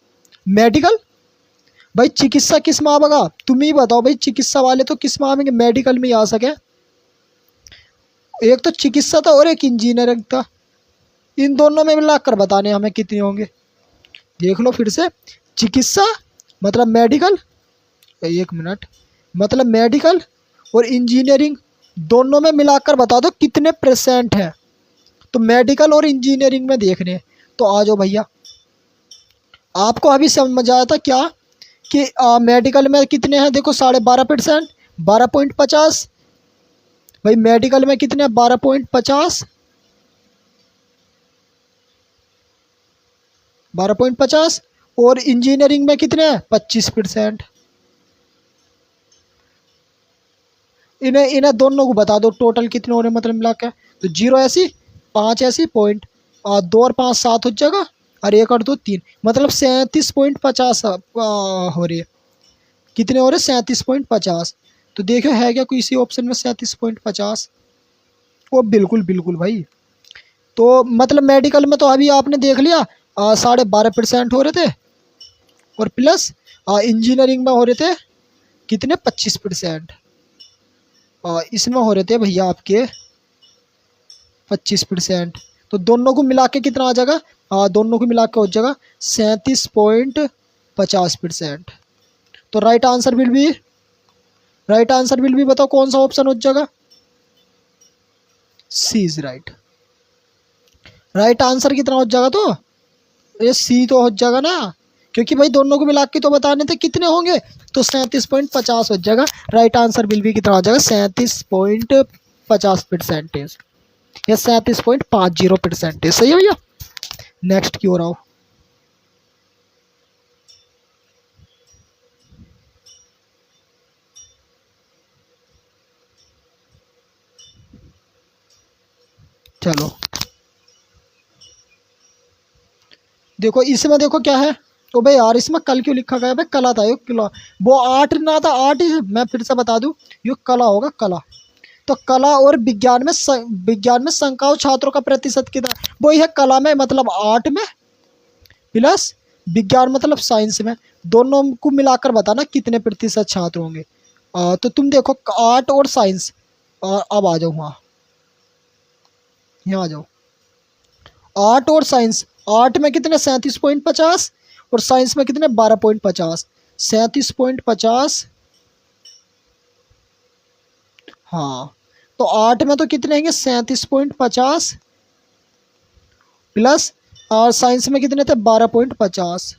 मेडिकल, भाई चिकित्सा किस में आएगा, तुम ही बताओ भाई, चिकित्सा वाले तो किस में आएंगे, मेडिकल में ही आ सके। एक तो चिकित्सा था और एक इंजीनियरिंग था, इन दोनों में मिलाकर बताने हमें कितने होंगे। देख लो फिर से, चिकित्सा मतलब मेडिकल, 1 मिनट, मतलब मेडिकल और इंजीनियरिंग दोनों में मिलाकर बता दो कितने % है। तो मेडिकल और इंजीनियरिंग में देखने, तो आ जाओ भैया। आपको अभी समझ आया था क्या कि मेडिकल में कितने हैं, देखो 12.5%, 12.50, भाई मेडिकल में कितने हैं, 12.50, 12.50, और इंजीनियरिंग में कितने हैं, 25%। इन्हें दोनों को बता दो टोटल कितने हो रहे, मतलब मिला के, तो 0 ऐसी 5 ऐसी पॉइंट, 2 और 5 7 हो जाएगा, और 1 और 2 3, मतलब 37.50 हो रही है। कितने हो रहे, 37.50। तो देखो है क्या कोई इसी ऑप्शन में 37.50, वो बिल्कुल बिल्कुल भाई। तो मतलब मेडिकल में तो अभी आपने देख लिया 12.5% हो रहे थे, और प्लस इंजीनियरिंग में हो रहे थे कितने, 25%, इसमें हो रहे थे भैया आपके 25%। तो दोनों को मिला के कितना आ जाएगा? दोनों को मिला के हो जाएगा 37.50%। तो राइट आंसर विल बी बताओ कौन सा ऑप्शन हो जाएगा? सी इज राइट। राइट आंसर कितना हो जाएगा? तो ये सी तो हो जाएगा ना, क्योंकि भाई दोनों को मिला के तो बताने थे कितने होंगे, तो 37.50 हो जाएगा। राइट आंसर विल बी कितना हो जाएगा? 37.50% या 37.50%। सही है भैया। नेक्स्ट की ओर आओ। चलो देखो इसमें देखो क्या है। तो भाई यार इसमें कल क्यों लिखा गया? भाई कला था, ये कला, वो आर्ट ना था, आर्ट ही मैं फिर से बता दूं, ये कला होगा, कला। तो कला और विज्ञान में संकाय छात्रों का प्रतिशत कितना? वही है, कला में मतलब आर्ट में प्लस विज्ञान मतलब साइंस में, दोनों को मिलाकर बताना कितने प्रतिशत छात्र होंगे। तो तुम देखो आर्ट और साइंस, अब आ जाओ वहाँ, यहाँ आ जाओ। आर्ट और साइंस, आर्ट में कितने? 37.50 और साइंस में कितने? 12.50। 37.50, हाँ। तो आर्ट में तो कितने होंगे? 37.50 प्लस, और साइंस में कितने थे? 12.50।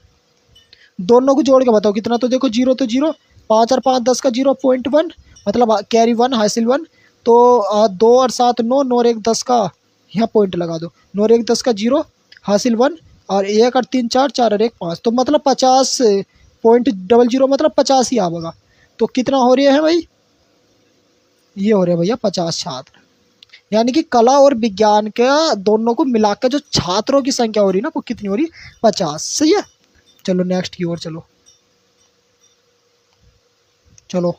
दोनों को जोड़ के बताओ कितना। तो देखो जीरो तो जीरो, 5 और 5 10 का 0.1, मतलब कैरी 1 हासिल 1। तो 2 और 7 9, 9 और 1 10 का, यहाँ पॉइंट लगा दो, 9 और 1 10 का 0 हासिल 1, और 1 और 3 4, 4 और 1 5, तो मतलब 50.00 मतलब 50 ही आएगा। तो कितना हो रहा है भाई? ये हो रहा है भैया 50 छात्र। यानी कि कला और विज्ञान के दोनों को मिलाकर जो छात्रों की संख्या हो रही है ना, वो कितनी हो रही है? 50। सही है। चलो नेक्स्ट की ओर चलो। चलो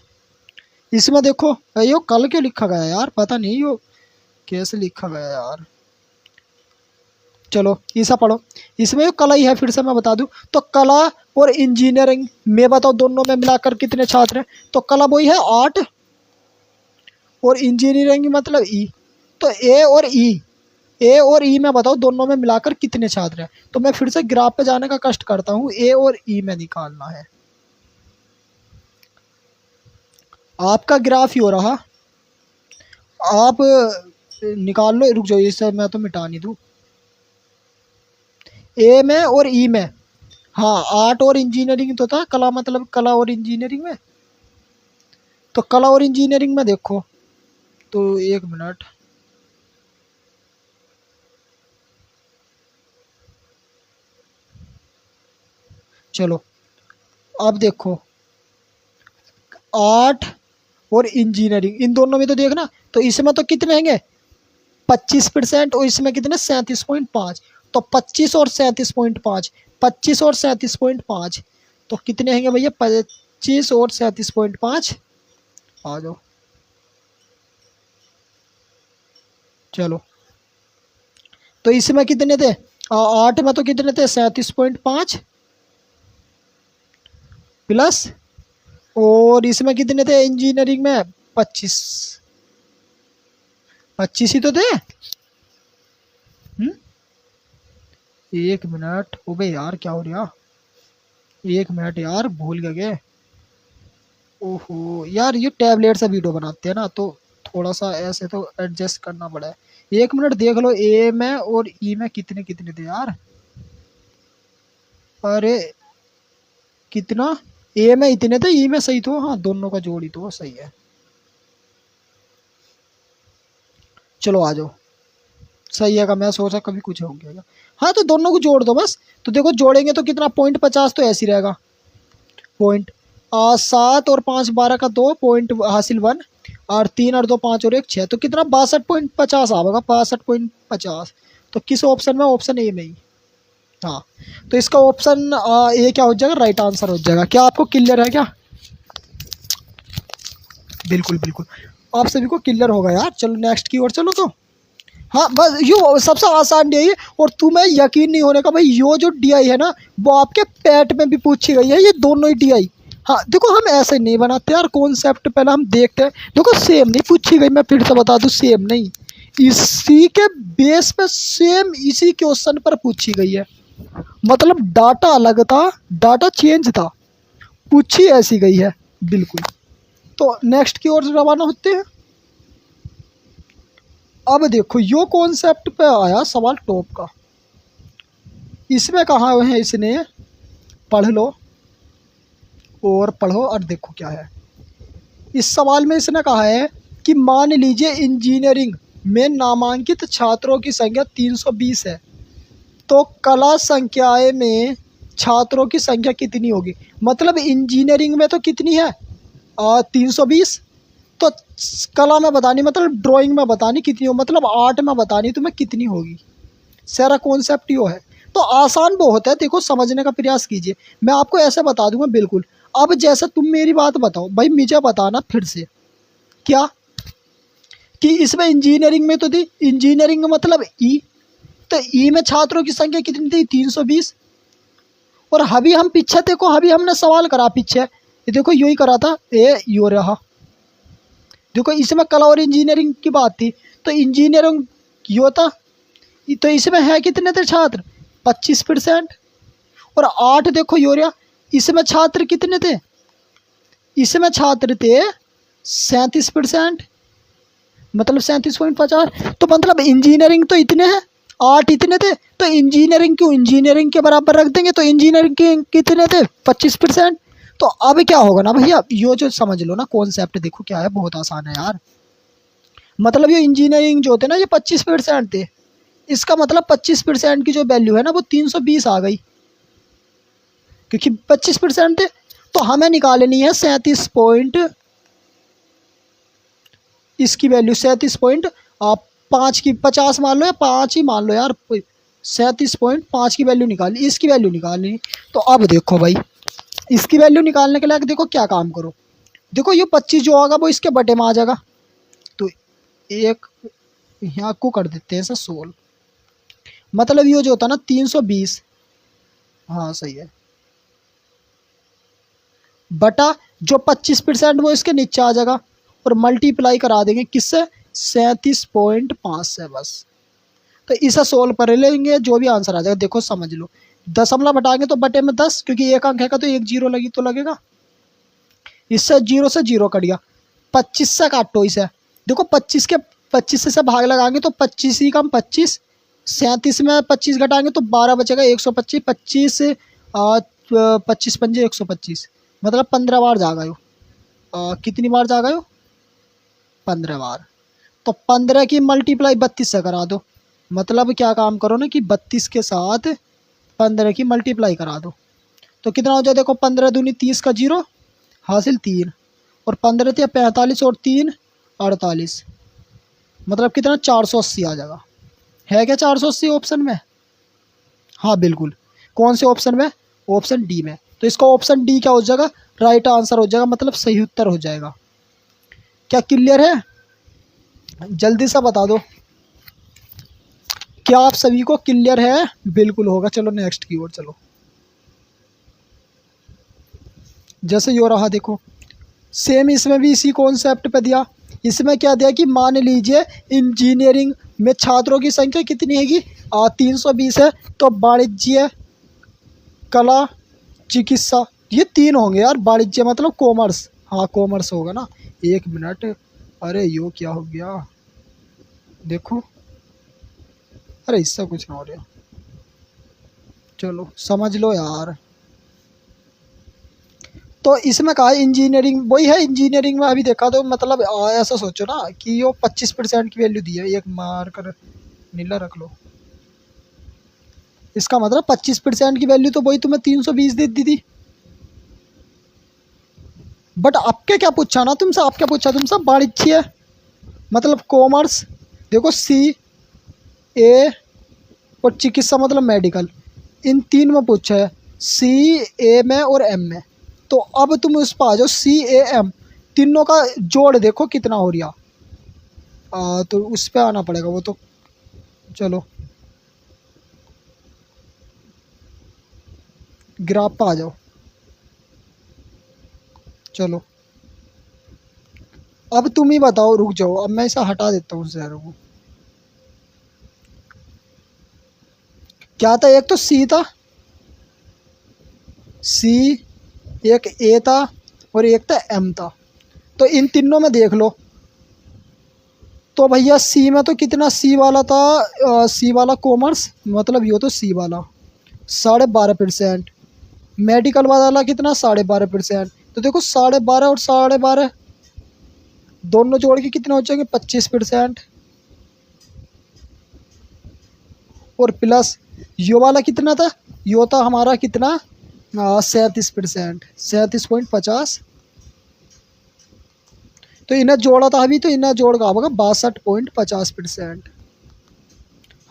इसमें देखो, यो कल क्यों लिखा गया यार? पता नहीं यो कैसे लिखा गया यार। चलो ऐसा पढ़ो, इसमें यो कला ही है, फिर से मैं बता दूं। तो कला और इंजीनियरिंग में बताओ दोनों में मिलाकर कितने छात्र हैं? तो कला वही है 8 और इंजीनियरिंग मतलब ई, तो ए और ई में बताओ दोनों में मिलाकर कितने छात्र हैं? तो मैं फिर से ग्राफ पे जाने का कष्ट करता हूँ, ए और ई में निकालना है। आपका ग्राफ ही हो रहा, आप निकाल लो। रुक जाओ, इसे मैं तो मिटा नहीं दूँ। ए में और ई में, हाँ, आर्ट और इंजीनियरिंग तो था, कला मतलब कला और इंजीनियरिंग में। तो कला और इंजीनियरिंग में देखो, तो एक मिनट, चलो अब देखो, आर्ट और इंजीनियरिंग इन दोनों में तो देखना, तो इसमें तो कितने होंगे? 25%, और इसमें कितने? 37.5। तो 25 और 37.5, 25 और 37.5, तो कितने होंगे भैया? 25 और 37.5। आ जाओ। चलो तो इसमें कितने थे? 8 में तो कितने थे? 37.5 प्लस, और इसमें कितने थे इंजीनियरिंग में? 25 ही तो थे। एक मिनट, ओ बे यार क्या हो रहा? एक मिनट यार, भूल गए। ओहो यार, ये टैबलेट से वीडियो बनाते हैं ना, तो थोड़ा सा ऐसे तो एडजस्ट करना पड़ा है। एक मिनट देख लो, ए में और ई में कितने कितने थे यार? अरे कितना? ए में इतने थे, ई में सही तो, हाँ दोनों का जोड़ ही तो सही है। चलो आ जाओ। सही है का, मैं सोचा कभी कुछ हो गया। हाँ तो दोनों को जोड़ दो बस। तो देखो जोड़ेंगे तो कितना? 50 तो ऐसे ही रहेगा। पॉइंट 7 और 5 12 का 2 पॉइंट हासिल 1, और 3 और 2 5 और 1 6, तो कितना? 62.50 आएगा, 62.50। तो किस ऑप्शन में? ऑप्शन ए में ही। हाँ तो इसका ऑप्शन ए क्या हो जाएगा? राइट आंसर हो जाएगा। क्या आपको क्लियर है क्या? बिल्कुल बिल्कुल, आप सभी को क्लियर होगा यार। चलो नेक्स्ट की ओर चलो। तो हाँ बस यो सबसे आसान डी है, और तुम्हें यकीन नहीं होने का भाई, यो जो डी है ना, वो आपके पेट में भी पूछी गई है, ये दोनों ही डी। हाँ देखो, हम ऐसे नहीं बनाते यार कॉन्सेप्ट, पहले हम देखते हैं। देखो सेम नहीं पूछी गई, मैं फिर से बता दूं, सेम नहीं, इसी के बेस पे सेम इसी क्वेश्चन पर पूछी गई है। मतलब डाटा अलग था, डाटा चेंज था, पूछी ऐसी गई है। बिल्कुल। तो नेक्स्ट की ओर रवाना होते हैं। अब देखो यो कॉन्सेप्ट पे आया सवाल टॉप का। इसमें कहा है इसने, पढ़ लो और पढ़ो और देखो क्या है। इस सवाल में इसने कहा है कि मान लीजिए इंजीनियरिंग में नामांकित छात्रों की संख्या 320 है, तो कला संख्याएं में छात्रों की संख्या कितनी होगी। मतलब इंजीनियरिंग में तो कितनी है 320, तो कला में बतानी, मतलब ड्राइंग में बतानी कितनी हो, मतलब आर्ट में बतानी तुम्हें कितनी होगी। सारा कॉन्सेप्ट यो है। तो आसान बहुत है, देखो समझने का प्रयास कीजिए। मैं आपको ऐसे बता दूंगा बिल्कुल। अब जैसे तुम मेरी बात बताओ भाई, मुझे बताना फिर से क्या कि इसमें इंजीनियरिंग में तो थी, इंजीनियरिंग मतलब ई, तो ई में छात्रों की संख्या कितनी थी 320। और अभी हम पीछे देखो, अभी हमने सवाल करा पीछे, ये देखो यू ही करा था, ए यो रहा। देखो इसमें कला और इंजीनियरिंग की बात थी, तो इंजीनियरिंग यो था, तो इसमें है कितने थे छात्र 25%। और 8 देखो यो रहा, इसमें छात्र कितने थे, इसमें छात्र थे 37%, मतलब 37.50। तो मतलब इंजीनियरिंग तो इतने हैं, 8 इतने थे, तो इंजीनियरिंग क्यों इंजीनियरिंग के बराबर रख देंगे, तो इंजीनियरिंग के कितने थे 25%। तो अब क्या होगा ना भैया, यो जो समझ लो ना कॉन्सेप्ट, देखो क्या है, बहुत आसान है यार। मतलब ये इंजीनियरिंग जो थे ना ये 25% थे, इसका मतलब 25% की जो वैल्यू है ना वो 320 आ गई, क्योंकि 25% थे। तो हमें निकालनी है 37 पॉइंट, इसकी वैल्यू 37 पॉइंट आप 5 की 50 मान लो या 5 ही मान लो यार, 37.5 की वैल्यू निकालनी, इसकी वैल्यू निकालनी। तो अब देखो भाई, इसकी वैल्यू निकालने के लिए देखो क्या काम करो। देखो ये 25 जो होगा वो इसके बटे में आ जाएगा, तो एक यहाँ को कर देते हैं 16, मतलब ये जो होता ना 320, हाँ सही है, बटा जो 25% वो इसके नीचे आ जाएगा, और मल्टीप्लाई करा देंगे किससे 37.5 से बस। तो इसे सोल्व कर लेंगे, जो भी आंसर आ जाएगा देखो समझ लो। दशमलव हटाएंगे तो बटे में 10, क्योंकि एक अंक है तो एक जीरो लगी तो लगेगा, इससे जीरो से जीरो कट गया। 25 से काटो इसे, देखो 25 से भाग लगाएंगे तो 25 ही कम 25, 37 में 25 घटाएंगे तो 12 बचेगा, 125, 25 25 पंजे 125, मतलब 15 बार जागा हो। कितनी बार जागा हो 15 बार। तो 15 की मल्टीप्लाई 32 से करा दो, मतलब क्या काम करो ना कि 32 के साथ 15 की मल्टीप्लाई करा दो, तो कितना हो जाए देखो, 15 दूनी 30 का जीरो हासिल 3, और 15 थे 45 और 3 48, मतलब कितना 480 आ जाएगा। है क्या 480 ऑप्शन में, हाँ बिल्कुल। कौन से ऑप्शन में, ऑप्शन डी में। तो इसका ऑप्शन डी क्या हो जाएगा, राइट आंसर हो जाएगा, मतलब सही उत्तर हो जाएगा। क्या क्लियर है, जल्दी से बता दो, क्या आप सभी को क्लियर है। बिल्कुल होगा। चलो नेक्स्ट की ओर चलो। जैसे यो रहा देखो, सेम इसमें भी इसी कॉन्सेप्ट पे दिया। इसमें क्या दिया कि मान लीजिए इंजीनियरिंग में छात्रों की संख्या कितनी हैगी 320 है, तो वाणिज्य कला चिकित्सा ये 3 होंगे यार। वाणिज्य मतलब कॉमर्स, हाँ कॉमर्स होगा ना। 1 मिनट, अरे यो क्या हो गया देखो, अरे इससे कुछ ना हो रहा, चलो समझ लो यार। तो इसमें कहा इंजीनियरिंग वही है, इंजीनियरिंग में अभी देखा तो मतलब ऐसा सोचो ना कि यो 25% की वैल्यू दी है, एक मार्कर नीला रख लो, इसका मतलब 25% की वैल्यू तो वही तुम्हें 320 दे दी थी। बट आपके क्या पूछा ना तुमसे, आप क्या पूछा तुमसे, वाणिज्य मतलब कॉमर्स, देखो सी ए और चिकित्सा मतलब मेडिकल, इन 3 में पूछा है, सी ए में और एम में। तो अब तुम उस पर आ जाओ, सी ए एम तीनों का जोड़ देखो कितना हो रहा, तो उस पर आना पड़ेगा वो तो। चलो ग्राफ पर आ जाओ। चलो अब तुम ही बताओ, रुक जाओ, अब मैं इसे हटा देता हूँ ज़ेरो को। क्या था, एक तो सी था, सी, एक ए था और एक था एम था। तो इन तीनों में देख लो। तो भैया सी में तो कितना सी वाला था, सी वाला कॉमर्स, मतलब ये तो सी वाला 12.5%। मेडिकल वाला कितना 12.5%। तो देखो 12.5 और 12.5 दोनों जोड़ के कितना हो जाएंगे 25%। और प्लस यो वाला कितना था, यो था हमारा कितना 37%, 37.50। तो इन्हें जोड़ा था अभी, तो इन्हें जोड़ का होगा 62.50%।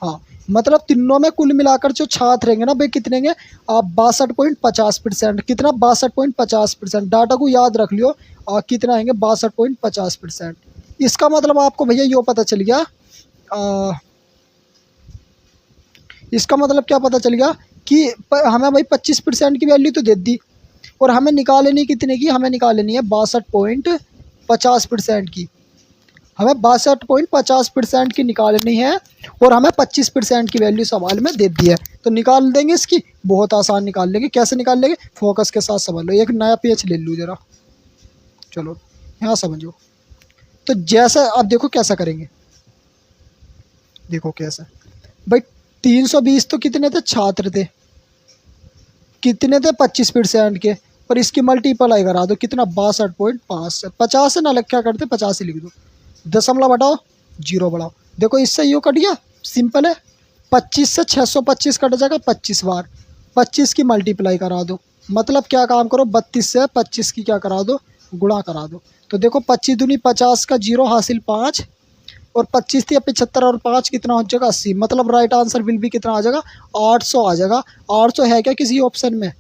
हाँ, मतलब तीनों में कुल मिलाकर जो छात्र रहेंगे ना भाई कितने होंगे, आप 62.50%। कितना 62.50%, डाटा को याद रख लियो। कितना आएंगे 62.50%। इसका मतलब आपको भैया यो पता चल गया, इसका मतलब क्या पता चल गया कि हमें भाई 25% की वैल्यू तो दे दी, और हमें निकालनी कितने की, हमें निकालनी है 62.50% की। हमें 62.50% की निकालनी है, और हमें 25% की वैल्यू सवाल में दे दी है। तो निकाल देंगे इसकी, बहुत आसान निकाल लेंगे। कैसे निकाल लेंगे, फोकस के साथ समझ लो। एक नया पेज ले लूँ जरा, चलो यहाँ समझो। तो जैसे अब देखो कैसा करेंगे, देखो कैसे भाई 320 तो कितने थे छात्र थे, कितने थे 25% के, और इसकी मल्टीप्लाई करा दो कितना 62.5 से। 50 से ना लग क्या करते 50 ही लिख दो, दशमलव हटाओ, जीरो बढ़ाओ। देखो इससे यो कट गया, सिंपल है। 25 से 625 कट जाएगा 25 बार। 25 की मल्टीप्लाई करा दो, मतलब क्या काम करो 32 से 25 की क्या करा दो, गुणा करा दो। तो देखो 25 दूनी 50 का जीरो हासिल 5, और 25 थी 75 और 5 कितना हो जाएगा 80। मतलब राइट आंसर बिल भी कितना आ जाएगा 800 आ जाएगा। 800 है क्या किसी ऑप्शन में,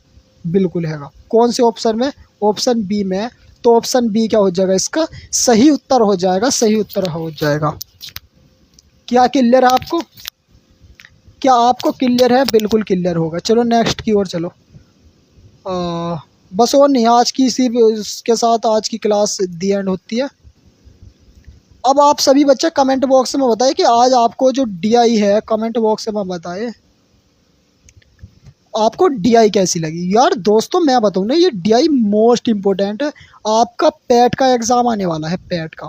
बिल्कुल हैगा। कौन से ऑप्शन में, ऑप्शन बी में। तो ऑप्शन बी क्या हो जाएगा, इसका सही उत्तर हो जाएगा, सही उत्तर हो जाएगा। क्या क्लियर है आपको, क्या आपको क्लियर है, बिल्कुल क्लियर होगा। चलो नेक्स्ट की ओर चलो। बस और नहीं, आज की इसी के साथ आज की क्लास दी एंड होती है। अब आप सभी बच्चे कमेंट बॉक्स में बताएं कि आज आपको जो डीआई है, कमेंट बॉक्स में बताएं आपको डीआई कैसी लगी। यार दोस्तों मैं बताऊँ ना, ये डीआई मोस्ट इम्पोर्टेंट है। आपका पैट का एग्ज़ाम आने वाला है, पैट का।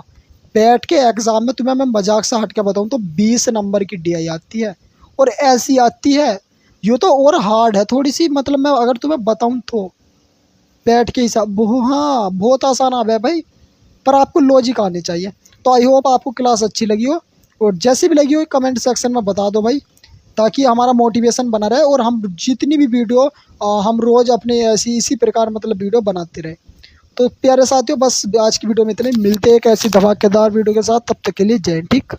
पैट के एग्ज़ाम में तुम्हें मैं मजाक से हट के बताऊँ तो 20 नंबर की डीआई आती है, और ऐसी आती है ये तो और हार्ड है थोड़ी सी। मतलब मैं अगर तुम्हें बताऊँ तो पैट के हिसाब, हाँ बहुत आसान आ है भाई, पर आपको लॉजिक आने चाहिए। तो आई होप आपको क्लास अच्छी लगी हो, और जैसी भी लगी हो कमेंट सेक्शन में बता दो भाई, ताकि हमारा मोटिवेशन बना रहे, और हम जितनी भी वीडियो हम रोज़ अपने ऐसी इसी प्रकार मतलब वीडियो बनाते रहे। तो प्यारे साथियों बस आज की वीडियो में इतने, मिलते हैं एक ऐसी धमाकेदार वीडियो के साथ। तब तक के लिए जय हिंद। ठीक।